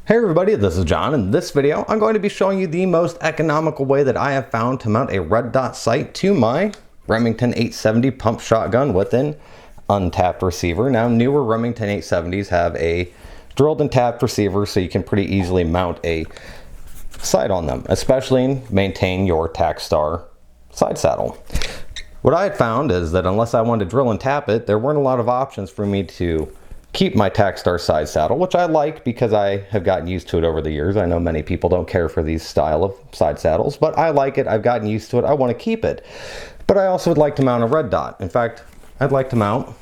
Hey everybody, this is John. In this video, I'm going to be showing you the most economical way that I have found to mount a red dot sight to my Remington 870 pump shotgun with an untapped receiver. Now, newer Remington 870s have a drilled and tapped receiver, so you can pretty easily mount a sight on them, especially maintain your TacStar side saddle. What I had found is that unless I wanted to drill and tap it, there weren't a lot of options for me to keep my TacStar side saddle, which I like because I have gotten used to it over the years. I know many people don't care for these style of side saddles, but I like it. I've gotten used to it. I want to keep it. But I also would like to mount a red dot. In fact, I'd like to mount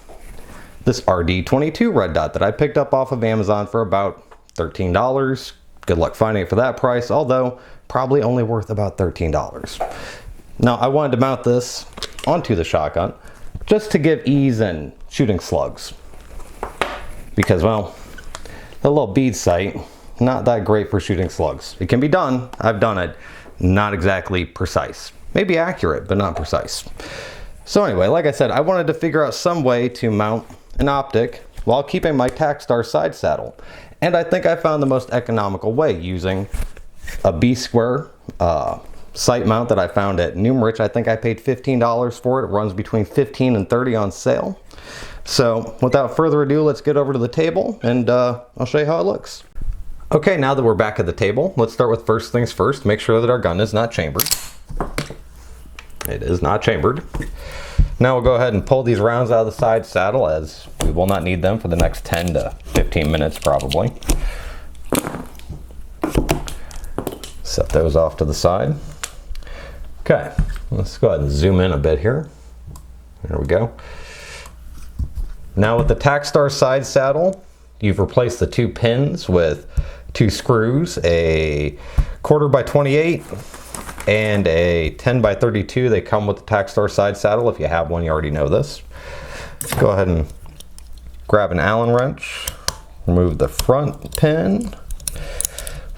this RD22 red dot that I picked up off of Amazon for about $13. Good luck finding it for that price, although probably only worth about $13. Now, I wanted to mount this onto the shotgun just to give ease in shooting slugs. Because, well, the little bead sight, not that great for shooting slugs. It can be done. I've done it. Not exactly precise. Maybe accurate, but not precise. So anyway, like I said, I wanted to figure out some way to mount an Optic while keeping my TacStar side saddle. And I think I found the most economical way using a B-square sight mount that I found at Numrich. I think I paid $15 for it. It runs between $15 and $30 on sale. So without further ado, let's get over to the table and I'll show you how it looks. Okay, now that we're back at the table, let's start with first things first. Make sure that our gun is not chambered. It is not chambered. Now we'll go ahead and pull these rounds out of the side saddle, as we will not need them for the next 10 to 15 minutes probably. Set those off to the side. Okay, let's go ahead and zoom in a bit here. There we go. Now with the TacStar side saddle, you've replaced the two pins with two screws, a 1/4x28 and a 10x32. They come with the TacStar side saddle. If you have one, you already know this. Go ahead and grab an Allen wrench, remove the front pin,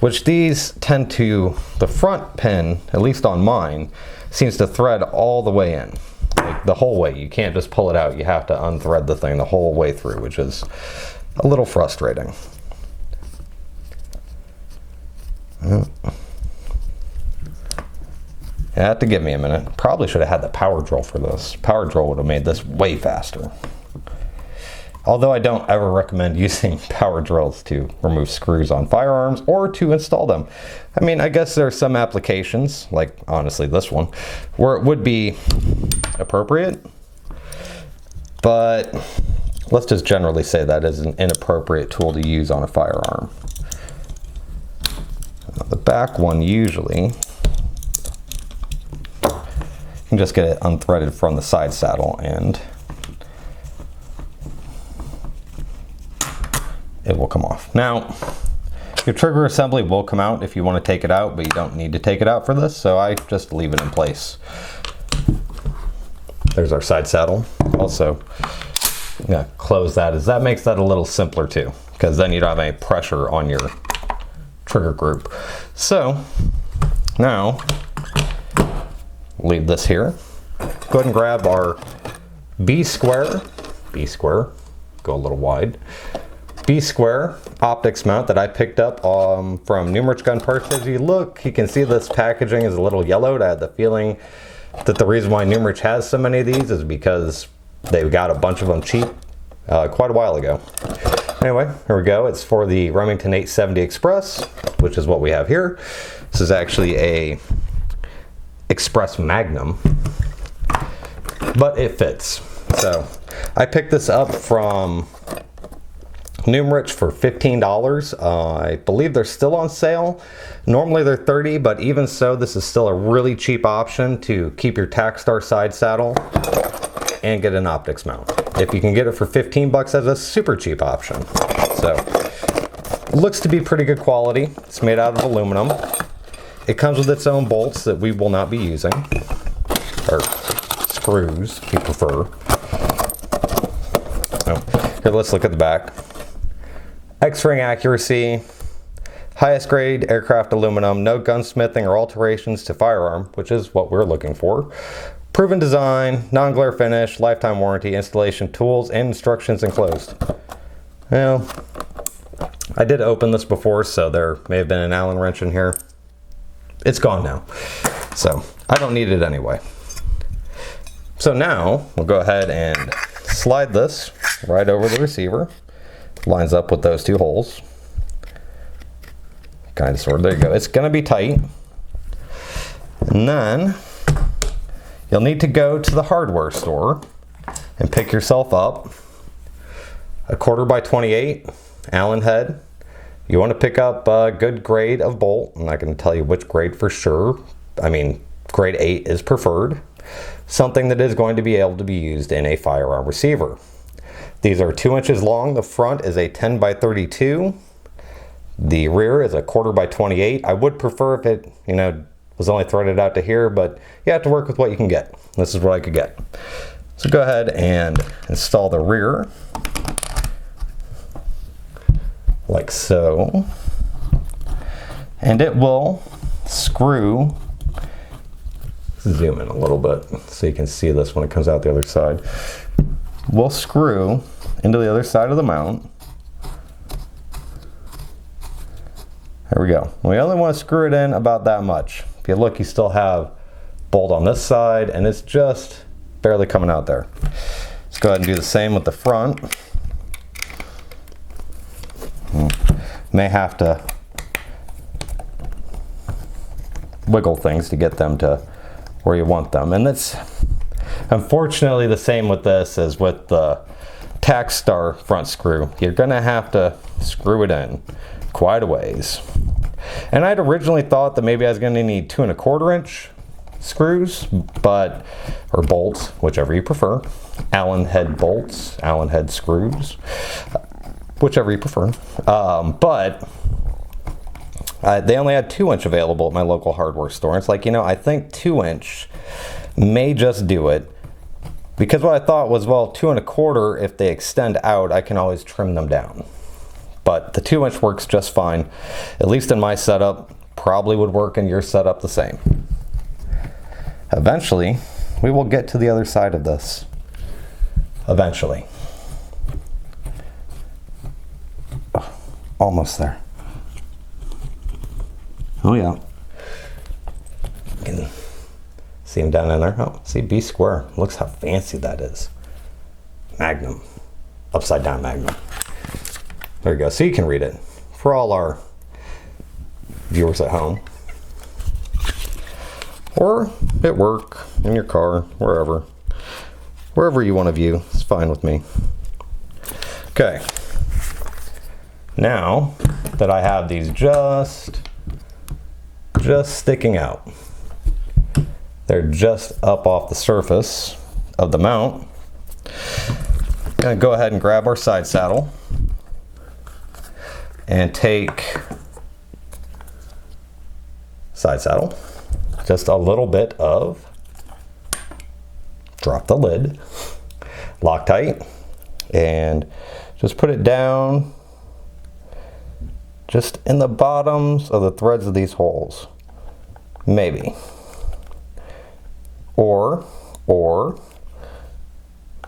which these tend to, the front pin, at least on mine, seems to thread all the way in. Like the whole way. You can't just pull it out. You have to unthread the thing the whole way through, which is a little frustrating. You have to give me a minute. Probably should have had the power drill for this. Power drill would have made this way faster. Although I don't ever recommend using power drills to remove screws on firearms or to install them. I mean, I guess there are some applications, like honestly this one, where it would be appropriate. But let's just generally say that is an inappropriate tool to use on a firearm. Now, the back one usually, you can just get it unthreaded from the side saddle and it will come off. Now, your trigger assembly will come out if you want to take it out, but you don't need to take it out for this, so I just leave it in place. There's our side saddle. Also, I'm gonna close that, as that makes that a little simpler too, because then you don't have any pressure on your trigger group. So, now, leave this here. Go ahead and grab our B-square, go a little wide, B-square optics mount that I picked up from Numrich Gun Parts. As you look, you can see this packaging is a little yellowed. I had the feeling that the reason why Numrich has so many of these is because they got a bunch of them cheap quite a while ago. Anyway, here we go. It's for the Remington 870 Express, which is what we have here. This is actually a Express Magnum, but it fits. So I picked this up from Numrich for $15. I believe they're still on sale. Normally they're $30, but even so, this is still a really cheap option to keep your TacStar side saddle and get an optics mount. If you can get it for 15 bucks, that's a super cheap option. So, it looks to be pretty good quality. It's made out of aluminum. It comes with its own bolts that we will not be using, or screws if you prefer. Oh, here, let's look at the back. X-ring accuracy, highest grade aircraft aluminum, no gunsmithing or alterations to firearm, which is what we're looking for. Proven design, non-glare finish, lifetime warranty, installation tools, and instructions enclosed. Well, I did open this before, so there may have been an Allen wrench in here. It's gone now, so I don't need it anyway. So now we'll go ahead and slide this right over the receiver. Lines up with those two holes. Kind of sort of, there you go. It's gonna be tight. And then you'll need to go to the hardware store and pick yourself up a 1/4 by 28 Allen head. You want to pick up a good grade of bolt. I'm not going to tell you which grade for sure. I mean, grade 8 is preferred. Something that is going to be able to be used in a firearm receiver. These are 2 inches long. The front is a 10 by 32. The rear is a 1/4 by 28. I would prefer if it, was only threaded out to here, but you have to work with what you can get. This is what I could get. So go ahead and install the rear. Like so, and it will screw. Zoom in a little bit so you can see this when it comes out the other side. We'll screw into the other side of the mount. There we go. We only want to screw it in about that much. If you look, you still have bolt on this side, and it's just barely coming out there. Let's go ahead and do the same with the front. May have to wiggle things to get them to where you want them. And that's unfortunately the same with this as with the TacStar front screw. You're gonna have to screw it in quite a ways. And I'd originally thought that maybe I was gonna need 2 1/4 inch screws, or bolts, whichever you prefer. Allen head bolts, Allen head screws. Whichever you prefer. They only had 2 inch available at my local hardware store. It's like, I think 2 inch may just do it. Because what I thought was, well, 2 1/4, if they extend out, I can always trim them down. But the 2 inch works just fine. At least in my setup, probably would work in your setup the same. Eventually, we will get to the other side of this. Eventually. Almost there. Oh yeah. You can see him down in there. Oh, see, B square. Looks how fancy that is. Magnum. Upside down Magnum. There you go. So you can read it. For all our viewers at home. Or at work, in your car, wherever. Wherever you want to view. It's fine with me. Okay. Now that I have these just sticking out, they're just up off the surface of the mount. I'm gonna go ahead and grab our side saddle and take side saddle, just a little bit of, drop the lid, Loctite, and just put it down just in the bottoms of the threads of these holes. Maybe. Or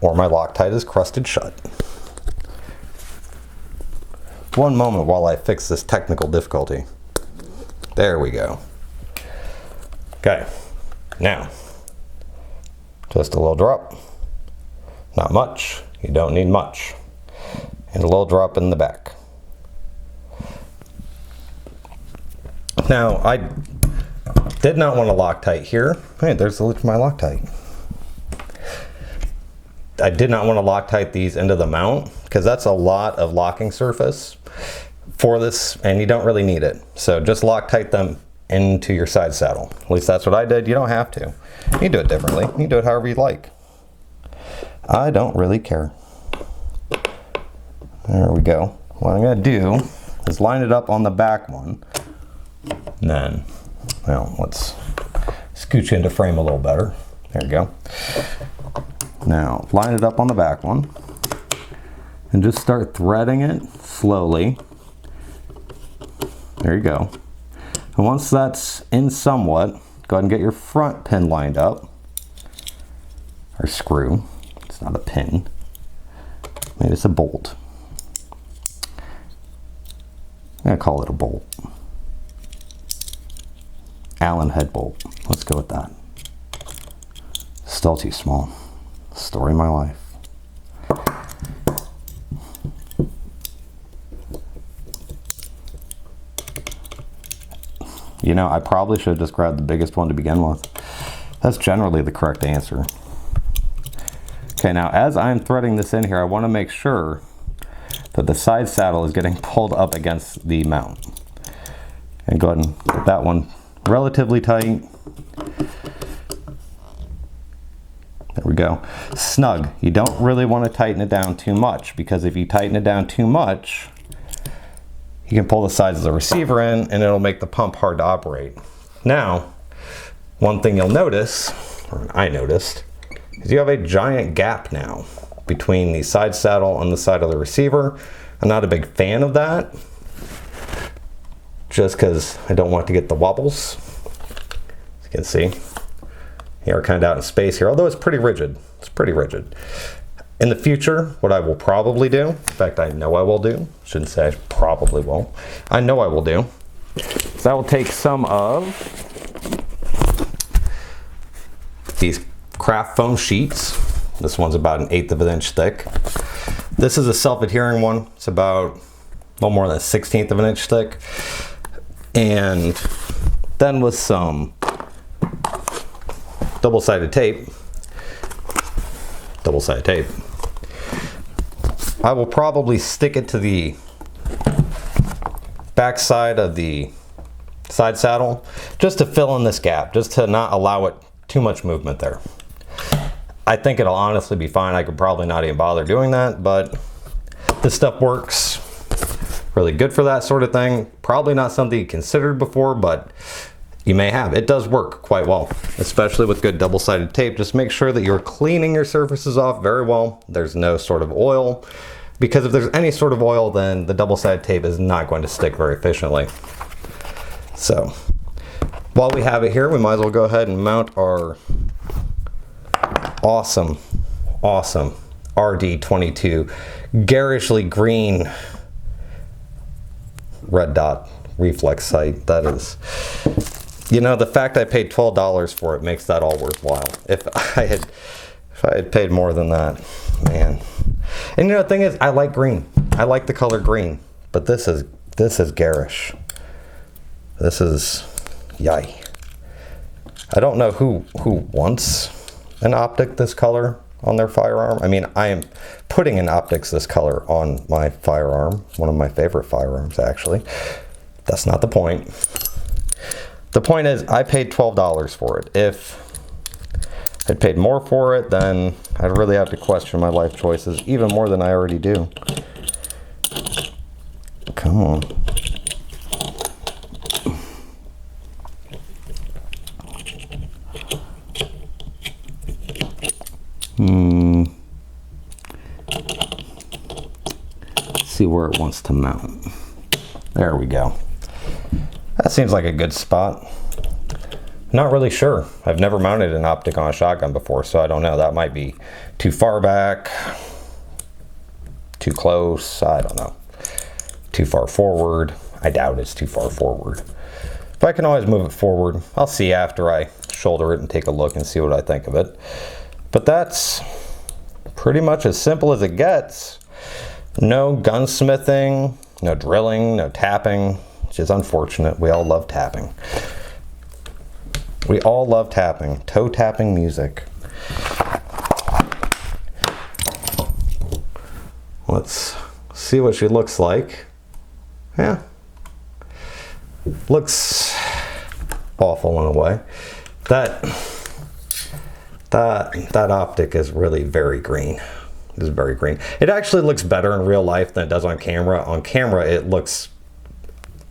my Loctite is crusted shut. One moment while I fix this technical difficulty. There we go. Okay, now, just a little drop. Not much, you don't need much. And a little drop in the back. Now, I did not want to Loctite here. Hey, there's the lid for my Loctite. I did not want to Loctite these into the mount because that's a lot of locking surface for this, and you don't really need it. So just Loctite them into your side saddle. At least that's what I did. You don't have to. You can do it differently. You can do it however you like. I don't really care. There we go. What I'm going to do is line it up on the back one. And then, well, let's scooch into frame a little better. There you go. Now, line it up on the back one. And just start threading it slowly. There you go. And once that's in somewhat, go ahead and get your front pin lined up. Or screw. It's not a pin. Maybe it's a bolt. gonna call it a bolt. Allen head bolt. Let's go with that. Still too small. Story of my life. You know, I probably should have just grabbed the biggest one to begin with. That's generally the correct answer. Okay, now as I'm threading this in here, I want to make sure that the side saddle is getting pulled up against the mount. And go ahead and get that one relatively tight. There we go. Snug. You don't really want to tighten it down too much, because if you tighten it down too much, you can pull the sides of the receiver in and it'll make the pump hard to operate. Now, one thing you'll notice, or I noticed, is you have a giant gap now between the side saddle and the side of the receiver. I'm not a big fan of that, just because I don't want to get the wobbles. As you can see, you're kind of out in space here, although it's pretty rigid. It's pretty rigid. In the future, what I will probably do, in fact, I know I will do, shouldn't say I probably will, I know I will do, is I will take some of these craft foam sheets. This one's about 1/8 of an inch thick. This is a self-adhering one. It's about a little more than 1/16 of an inch thick. And then with some double-sided tape, I will probably stick it to the back side of the side saddle just to fill in this gap, just to not allow it too much movement there. I think it'll honestly be fine. I could probably not even bother doing that, but this stuff works really good for that sort of thing. Probably not something you considered before, but you may have. It does work quite well, especially with good double-sided tape. Just make sure that you're cleaning your surfaces off very well. There's no sort of oil, because if there's any sort of oil, then the double-sided tape is not going to stick very efficiently. So while we have it here, we might as well go ahead and mount our awesome RD22 garishly green red dot reflex sight. That is, you know, the fact I paid $12 for it makes that all worthwhile. If I had paid more than that, man. And you know, the thing is, I like green. I like the color green, but this is garish. This is yay. I don't know who wants an Optic this color on their firearm. I mean, I am putting an Optics this color on my firearm, one of my favorite firearms actually. That's not the point. The point is, I paid $12 for it. If I'd paid more for it, then I'd really have to question my life choices even more than I already do. Come on. Let's see where it wants to mount. There we go. That seems like a good spot. Not really sure. I've never mounted an Optic on a shotgun before, so I don't know. That might be too far back, too close, I don't know. Too far forward. I doubt it's too far forward. But I can always move it forward. I'll see after I shoulder it and take a look and see what I think of it. But that's pretty much as simple as it gets. No gunsmithing, no drilling, no tapping, which is unfortunate. We all love tapping. We all love tapping, toe tapping music. Let's see what she looks like. Yeah, looks awful in a way. That Optic is really very green. It is very green. It actually looks better in real life than it does on camera. On camera, it looks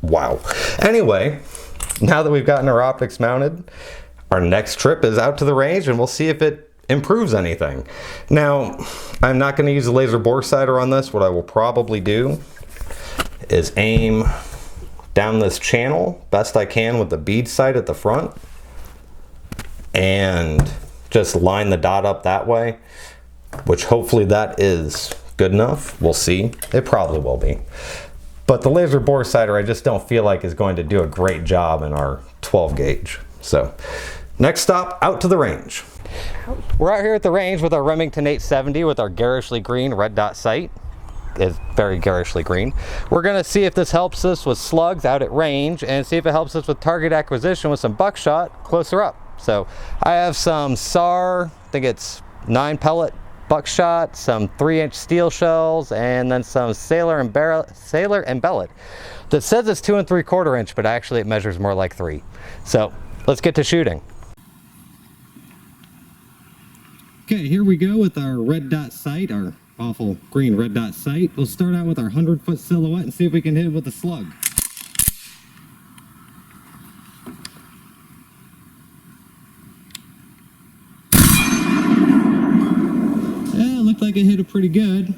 wow. Anyway, now that we've gotten our Optics mounted, our next trip is out to the range and we'll see if it improves anything. Now, I'm not going to use a laser bore sighter on this. What I will probably do is aim down this channel best I can with the bead sight at the front and just line the dot up that way, which hopefully that is good enough. We'll see. It probably will be. But the laser bore sighter I just don't feel like is going to do a great job in our 12 gauge. So next stop, out to the range. We're out here at the range with our Remington 870 with our garishly green red dot sight. It's very garishly green. We're gonna see if this helps us with slugs out at range and see if it helps us with target acquisition with some buckshot closer up. So I have some SAR, I think it's 9 pellet buckshot, some 3-inch steel shells, and then some Sailor and Bellet that says it's 2 3/4 inch, but actually it measures more like 3. So let's get to shooting. Okay, here we go with our red dot sight, our awful green red dot sight. We'll start out with our 100-foot silhouette and see if we can hit it with a slug. Yeah, it looked like it hit it pretty good.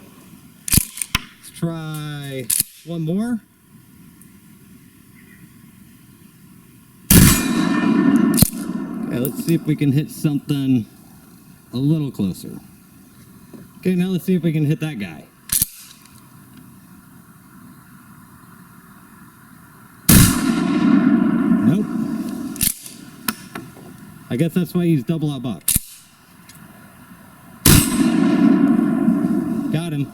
Let's try one more. Okay, let's see if we can hit something a little closer. Okay, now let's see if we can hit that guy. Nope. I guess that's why he's double out buck. Got him.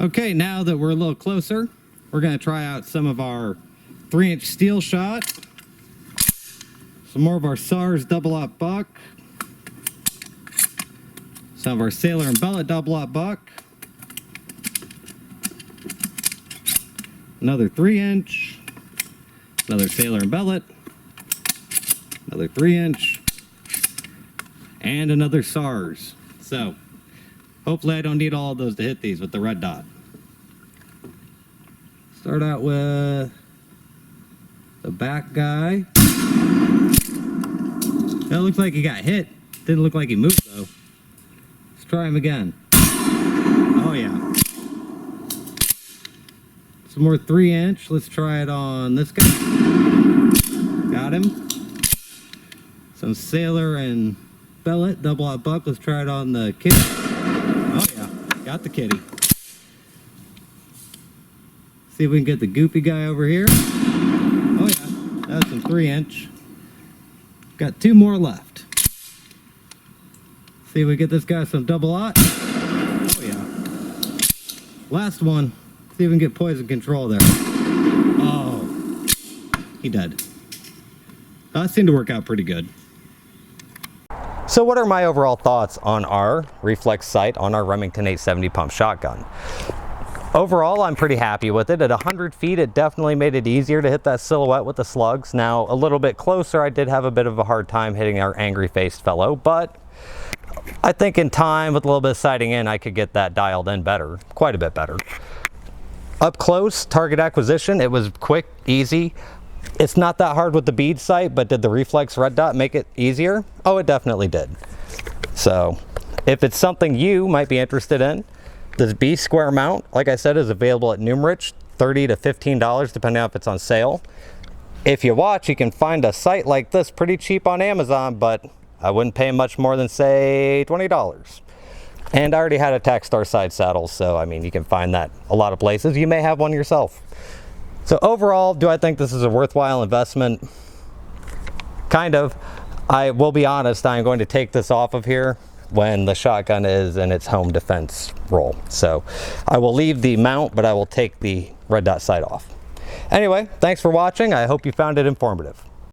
Okay, now that we're a little closer, we're going to try out some of our 3-inch steel shot. Some more of our SARS double out buck. Some of our Sailor and Bellet double out buck. Another 3-inch. Another Sailor and Bellet. Another 3-inch. And another SARS. So, hopefully I don't need all of those to hit these with the red dot. Start out with the back guy. That looks like he got hit. Didn't look like he moved though. Let's try him again. Oh yeah. Some more 3-inch. Let's try it on this guy. Got him. Some Sailor and Bellet double out buck. Let's try it on the kitty. Oh yeah, got the kitty. See if we can get the goopy guy over here. Oh yeah, that's some 3-inch. Got 2 more left. See if we get this guy some double aught. Oh yeah. Last one. See if we can get poison control there. Oh, he dead. That seemed to work out pretty good. So what are my overall thoughts on our reflex sight on our Remington 870 pump shotgun? Overall, I'm pretty happy with it. At 100 feet, it definitely made it easier to hit that silhouette with the slugs. Now, a little bit closer, I did have a bit of a hard time hitting our angry-faced fellow, but I think in time, with a little bit of sighting in, I could get that dialed in better, quite a bit better. Up close, target acquisition, it was quick, easy. It's not that hard with the bead sight, but did the reflex red dot make it easier? Oh, it definitely did. So, if it's something you might be interested in, this B square mount, like I said, is available at Numerich, $30 to $15, depending on if it's on sale. If you watch, you can find a sight like this pretty cheap on Amazon, but I wouldn't pay much more than, say, $20. And I already had a TacStar side saddle, so I mean, you can find that a lot of places. You may have one yourself. So overall, do I think this is a worthwhile investment? Kind of. I will be honest, I'm going to take this off of here when the shotgun is in its home defense role. So I will leave the mount, but I will take the red dot sight off. Anyway, thanks for watching. I hope you found it informative.